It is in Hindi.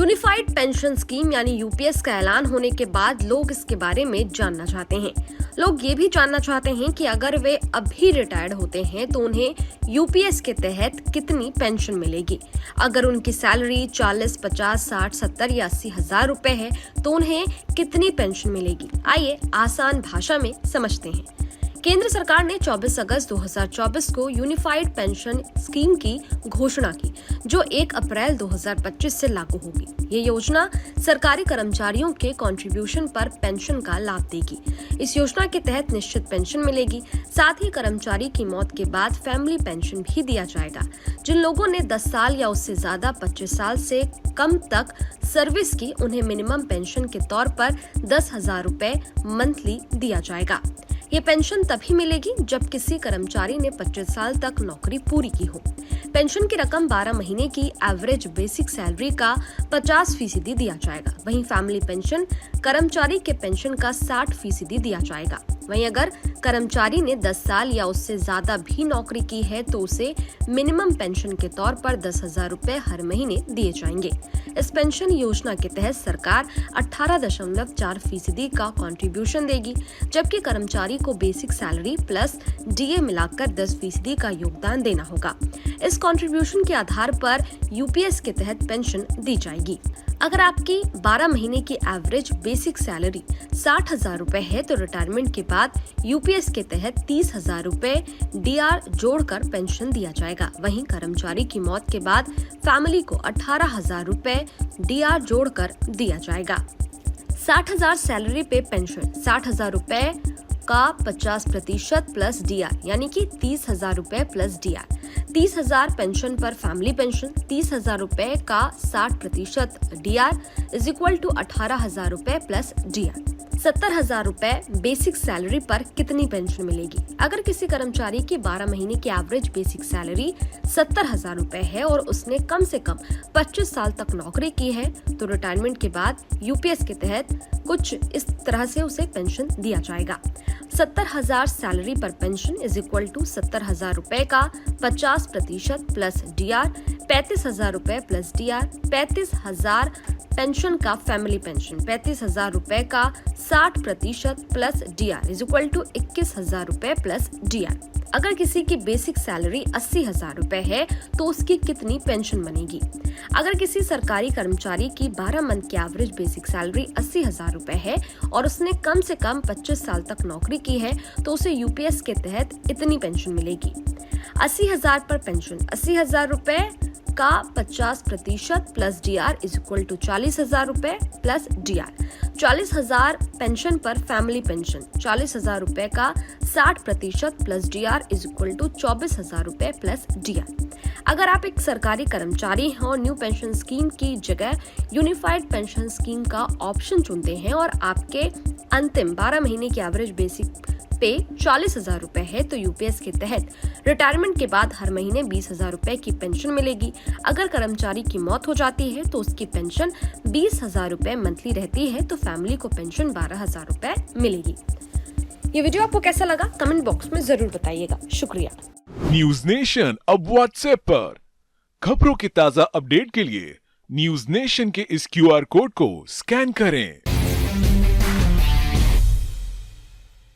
यूनिफाइड पेंशन स्कीम यानी यूपीएस का ऐलान होने के बाद लोग इसके बारे में जानना चाहते हैं। लोग ये भी जानना चाहते हैं कि अगर वे अभी रिटायर्ड होते हैं तो उन्हें यूपीएस के तहत कितनी पेंशन मिलेगी। अगर उनकी सैलरी 40, 50, 60, 70 या 80 हजार रुपए है तो उन्हें कितनी पेंशन मिलेगी। आइए आसान भाषा में समझते हैं। केंद्र सरकार ने 24 अगस्त 2024 को यूनिफाइड पेंशन स्कीम की घोषणा की, जो 1 अप्रैल 2025 से लागू होगी। ये योजना सरकारी कर्मचारियों के कंट्रीब्यूशन पर पेंशन का लाभ देगी। इस योजना के तहत निश्चित पेंशन मिलेगी। साथ ही कर्मचारी की मौत के बाद फैमिली पेंशन भी दिया जाएगा। जिन लोगों ने 10 साल या उससे ज्यादा 25 साल से कम तक सर्विस की, उन्हें मिनिमम पेंशन के तौर पर 10,000 रुपए मंथली दिया जाएगा। ये पेंशन तभी मिलेगी जब किसी कर्मचारी ने 25 साल तक नौकरी पूरी की हो। पेंशन की रकम 12 महीने की एवरेज बेसिक सैलरी का 50% दिया जाएगा। वहीं फैमिली पेंशन कर्मचारी के पेंशन का 60% दिया जाएगा। वहीं अगर कर्मचारी ने 10 साल या उससे ज्यादा भी नौकरी की है तो उसे मिनिमम पेंशन के तौर पर 10,000 रुपए हर महीने दिए जाएंगे। इस पेंशन योजना के तहत सरकार 18.4% का कंट्रीब्यूशन देगी, जबकि कर्मचारी को बेसिक सैलरी प्लस डीए मिलाकर 10% का योगदान देना होगा। इस कंट्रीब्यूशन के आधार पर यूपीएस के तहत पेंशन दी जाएगी। अगर आपकी 12 महीने की एवरेज बेसिक सैलरी 60,000 रुपए है तो रिटायरमेंट के बाद यूपीएस के तहत 30,000 रुपए डीआर जोड़कर पेंशन दिया जाएगा। वहीं कर्मचारी की मौत के बाद फैमिली को 18,000 रुपए डीआर जोड़कर दिया जाएगा। 60,000 सैलरी पे पेंशन 60,000 रुपए का 50% प्लस डीआर यानी कि 30,000 रुपए प्लस डीआर। 30,000 पेंशन पर फैमिली पेंशन 30,000 रुपए का 60% डीआर इज इक्वल टू 18,000 रुपए प्लस डीआर। 70,000 रुपए बेसिक सैलरी पर कितनी पेंशन मिलेगी। अगर किसी कर्मचारी की 12 महीने की एवरेज बेसिक सैलरी 70,000 रुपए है और उसने कम से कम 25 साल तक नौकरी की है तो रिटायरमेंट के बाद यूपीएस के तहत कुछ इस तरह से उसे पेंशन दिया जाएगा। 70,000 सैलरी पर पेंशन इज इक्वल टू 70,000 रुपए का 50% प्लस डीआर, 35,000 रुपए प्लस डीआर, 35,000 पेंशन का फैमिली पेंशन 35,000 रुपए का 60% plus DR is equal to 21,000 रुपए प्लस डीआर। अगर किसी की बेसिक सैलरी 80,000 रुपए है तो उसकी कितनी पेंशन बनेगी। अगर किसी सरकारी कर्मचारी की 12 मंथ की एवरेज बेसिक सैलरी 80,000 रुपए है और उसने कम से कम 25 साल तक नौकरी की है तो उसे यूपीएस के तहत इतनी पेंशन मिलेगी। 80,000 पर पेंशन 80,000 रुपए का 50% plus DR is equal to 40,000 रुपए प्लस डीआर। 40,000 पेंशन पर फैमिली पेंशन 40,000 रुपए का 60% plus DR is equal to 24,000 रुपए प्लस डीआर। अगर आप एक सरकारी कर्मचारी हैं और न्यू पेंशन स्कीम की जगह यूनिफाइड पेंशन स्कीम का ऑप्शन चुनते हैं और आपके अंतिम 12 महीने की एवरेज बेसिक पे 40,000 रुपए है तो यूपीएस के तहत रिटायरमेंट के बाद हर महीने 20,000 रुपए की पेंशन मिलेगी। अगर कर्मचारी की मौत हो जाती है तो उसकी पेंशन 20,000 रुपए मंथली रहती है तो फैमिली को पेंशन 12,000 रुपए मिलेगी। ये वीडियो आपको कैसा लगा कमेंट बॉक्स में जरूर बताइएगा। शुक्रिया। न्यूज नेशन अब व्हाट्सएप पर खबरों की ताजा अपडेट के लिए न्यूज नेशन के इस क्यूआर कोड को स्कैन करें।